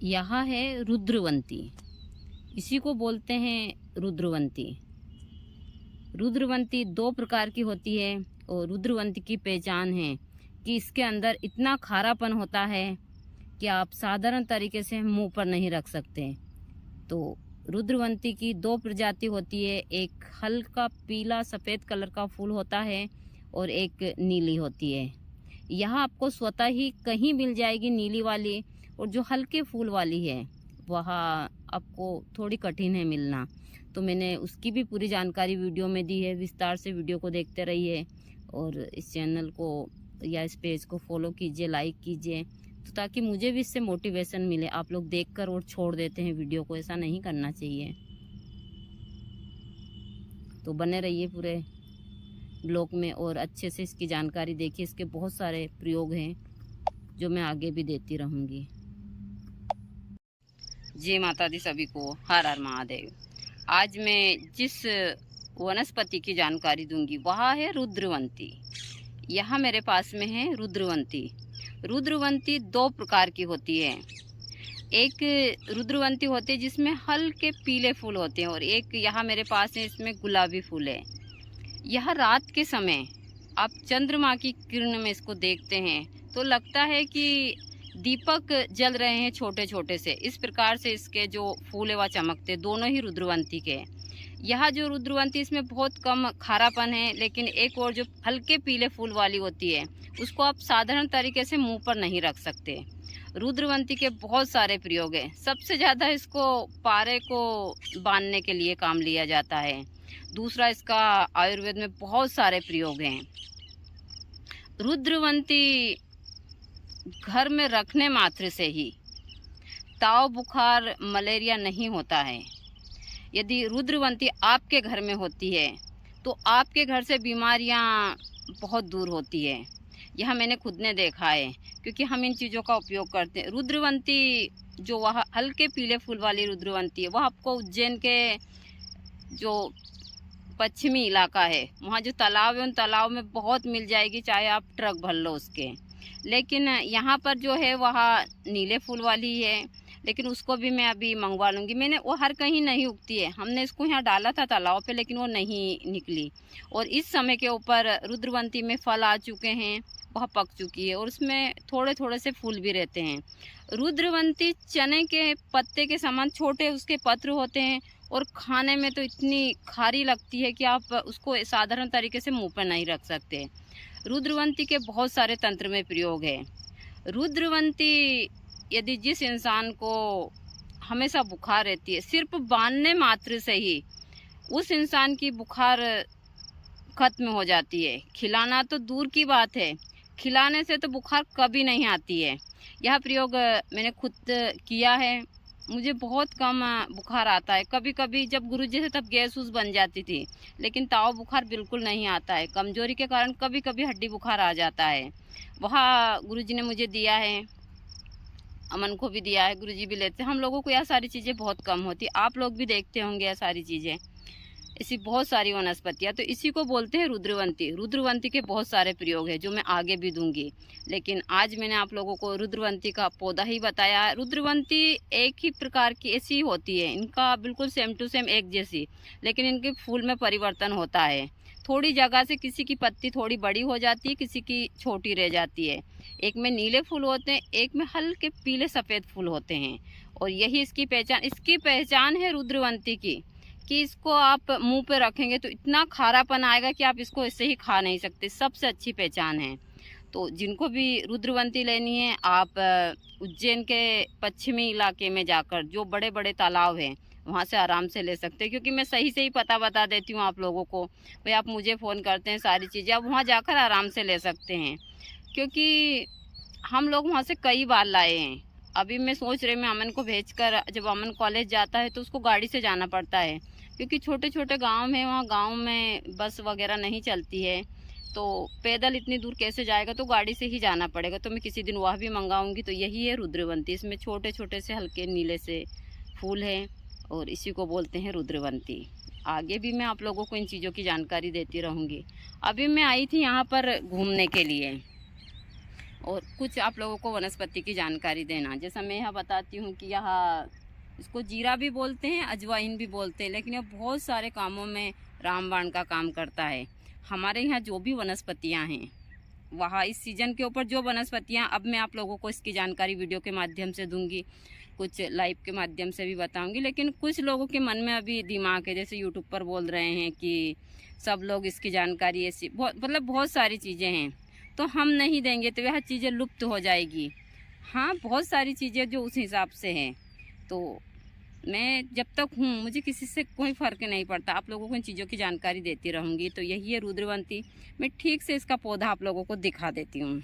यह है रुद्रवंती। इसी को बोलते हैं रुद्रवंती। रुद्रवंती दो प्रकार की होती है और रुद्रवंती की पहचान है कि इसके अंदर इतना खारापन होता है कि आप साधारण तरीके से मुंह पर नहीं रख सकते। तो रुद्रवंती की दो प्रजाति होती है, एक हल्का पीला सफ़ेद कलर का फूल होता है और एक नीली होती है। यह आपको स्वतः ही कहीं मिल जाएगी नीली वाली, और जो हल्के फूल वाली है वह आपको थोड़ी कठिन है मिलना। तो मैंने उसकी भी पूरी जानकारी वीडियो में दी है, विस्तार से वीडियो को देखते रहिए और इस चैनल को या इस पेज को फॉलो कीजिए, लाइक कीजिए, तो ताकि मुझे भी इससे मोटिवेशन मिले। आप लोग देखकर और छोड़ देते हैं वीडियो को, ऐसा नहीं करना चाहिए। तो बने रहिए पूरे ब्लॉग में और अच्छे से इसकी जानकारी देखिए। इसके बहुत सारे प्रयोग हैं जो मैं आगे भी देती रहूँगी। जय माता दी सभी को, हर हर महादेव। आज मैं जिस वनस्पति की जानकारी दूंगी वह है रुद्रवंती। यहाँ मेरे पास में है रुद्रवंती। रुद्रवंती दो प्रकार की होती है। एक रुद्रवंती होती है जिसमें हल्के पीले फूल होते हैं और एक यहाँ मेरे पास है, इसमें गुलाबी फूल है। यह रात के समय आप चंद्रमा की किरण में इसको देखते हैं तो लगता है कि दीपक जल रहे हैं छोटे छोटे से। इस प्रकार से इसके जो फूल है वह चमकते, दोनों ही रुद्रवंती के। यह जो रुद्रवंती इसमें बहुत कम खारापन है, लेकिन एक और जो हल्के पीले फूल वाली होती है उसको आप साधारण तरीके से मुंह पर नहीं रख सकते। रुद्रवंती के बहुत सारे प्रयोग हैं। सबसे ज़्यादा इसको पारे को बांधने के लिए काम लिया जाता है। दूसरा, इसका आयुर्वेद में बहुत सारे प्रयोग हैं। रुद्रवंती घर में रखने मात्र से ही ताव, बुखार, मलेरिया नहीं होता है। यदि रुद्रवंती आपके घर में होती है तो आपके घर से बीमारियां बहुत दूर होती है। यह मैंने खुद ने देखा है क्योंकि हम इन चीज़ों का उपयोग करते हैं। रुद्रवंती जो वह हल्के पीले फूल वाली रुद्रवंती है वह आपको उज्जैन के जो पश्चिमी इलाका है वहाँ जो तालाब है उन तालाब में बहुत मिल जाएगी, चाहे आप ट्रक भर लो उसके। लेकिन यहाँ पर जो है वह नीले फूल वाली है, लेकिन उसको भी मैं अभी मंगवा लूँगी। मैंने वो हर कहीं नहीं उगती है, हमने इसको यहाँ डाला था तालाब पे लेकिन वो नहीं निकली। और इस समय के ऊपर रुद्रवंती में फल आ चुके हैं, वह पक चुकी है और उसमें थोड़े थोड़े से फूल भी रहते हैं। रुद्रवंती चने के पत्ते के समान छोटे उसके पत्र होते हैं और खाने में तो इतनी खारी लगती है कि आप उसको साधारण तरीके से मुंह पर नहीं रख सकते। रुद्रवंती के बहुत सारे तंत्र में प्रयोग है। रुद्रवंती यदि जिस इंसान को हमेशा बुखार रहती है, सिर्फ बांधने मात्र से ही उस इंसान की बुखार खत्म हो जाती है। खिलाना तो दूर की बात है, खिलाने से तो बुखार कभी नहीं आती है। यह प्रयोग मैंने खुद किया है, मुझे बहुत कम बुखार आता है। कभी कभी जब गुरुजी से तब गैस उस बन जाती थी, लेकिन ताव बुखार बिल्कुल नहीं आता है। कमजोरी के कारण कभी कभी हड्डी बुखार आ जाता है। वह गुरुजी ने मुझे दिया है, अमन को भी दिया है, गुरुजी भी लेते हैं। हम लोगों को यह सारी चीज़ें बहुत कम होती, आप लोग भी देखते होंगे यह सारी चीज़ें। ऐसी बहुत सारी वनस्पतियाँ, तो इसी को बोलते हैं रुद्रवंती। रुद्रवंती के बहुत सारे प्रयोग हैं जो मैं आगे भी दूंगी, लेकिन आज मैंने आप लोगों को रुद्रवंती का पौधा ही बताया। रुद्रवंती एक ही प्रकार की ऐसी होती है, इनका बिल्कुल सेम टू सेम एक जैसी, लेकिन इनके फूल में परिवर्तन होता है। थोड़ी जगह से किसी की पत्ती थोड़ी बड़ी हो जाती है, किसी की छोटी रह जाती है। एक में नीले फूल होते हैं, एक में हल्के पीले सफ़ेद फूल होते हैं। और यही इसकी पहचान है रुद्रवंती की, कि इसको आप मुंह पे रखेंगे तो इतना खारापन आएगा कि आप इसको ऐसे ही खा नहीं सकते। सबसे अच्छी पहचान है। तो जिनको भी रुद्रवंती लेनी है, आप उज्जैन के पश्चिमी इलाके में जाकर जो बड़े बड़े तालाब हैं वहाँ से आराम से ले सकते हैं, क्योंकि मैं सही से ही पता बता देती हूँ आप लोगों को। भाई आप मुझे फ़ोन करते हैं, सारी चीज़ें आप वहाँ जाकर आराम से ले सकते हैं, क्योंकि हम लोग वहाँ से कई बार लाए हैं। अभी मैं सोच रही, मैं अमन को भेजकर, जब अमन कॉलेज जाता है तो उसको गाड़ी से जाना पड़ता है, क्योंकि छोटे छोटे गांव हैं, वहाँ गांव में बस वगैरह नहीं चलती है, तो पैदल इतनी दूर कैसे जाएगा, तो गाड़ी से ही जाना पड़ेगा। तो मैं किसी दिन वह भी मंगाऊंगी। तो यही है रुद्रवंती, इसमें छोटे छोटे से हल्के नीले से फूल हैं और इसी को बोलते हैं रुद्रवंती। आगे भी मैं आप लोगों को इन चीज़ों की जानकारी देती रहूँगी। अभी मैं आई थी यहाँ पर घूमने के लिए, और कुछ आप लोगों को वनस्पति की जानकारी देना। जैसा मैं यहाँ बताती हूँ कि यहाँ इसको जीरा भी बोलते हैं, अजवाइन भी बोलते हैं, लेकिन यह बहुत सारे कामों में रामबाण का काम करता है। हमारे यहाँ जो भी वनस्पतियाँ हैं, वहाँ इस सीज़न के ऊपर जो वनस्पतियाँ, अब मैं आप लोगों को इसकी जानकारी वीडियो के माध्यम से दूंगी, कुछ लाइव के माध्यम से भी बताऊंगी। लेकिन कुछ लोगों के मन में अभी दिमाग है, जैसे यूट्यूब पर बोल रहे हैं कि सब लोग इसकी जानकारी ऐसी, बहुत सारी चीज़ें हैं, तो हम नहीं देंगे तो वह चीज़ें लुप्त हो जाएगी। हाँ, बहुत सारी चीज़ें जो उस हिसाब से हैं, तो मैं जब तक हूँ मुझे किसी से कोई फ़र्क नहीं पड़ता, आप लोगों को इन चीज़ों की जानकारी देती रहूँगी। तो यही है रुद्रवंती, मैं ठीक से इसका पौधा आप लोगों को दिखा देती हूँ।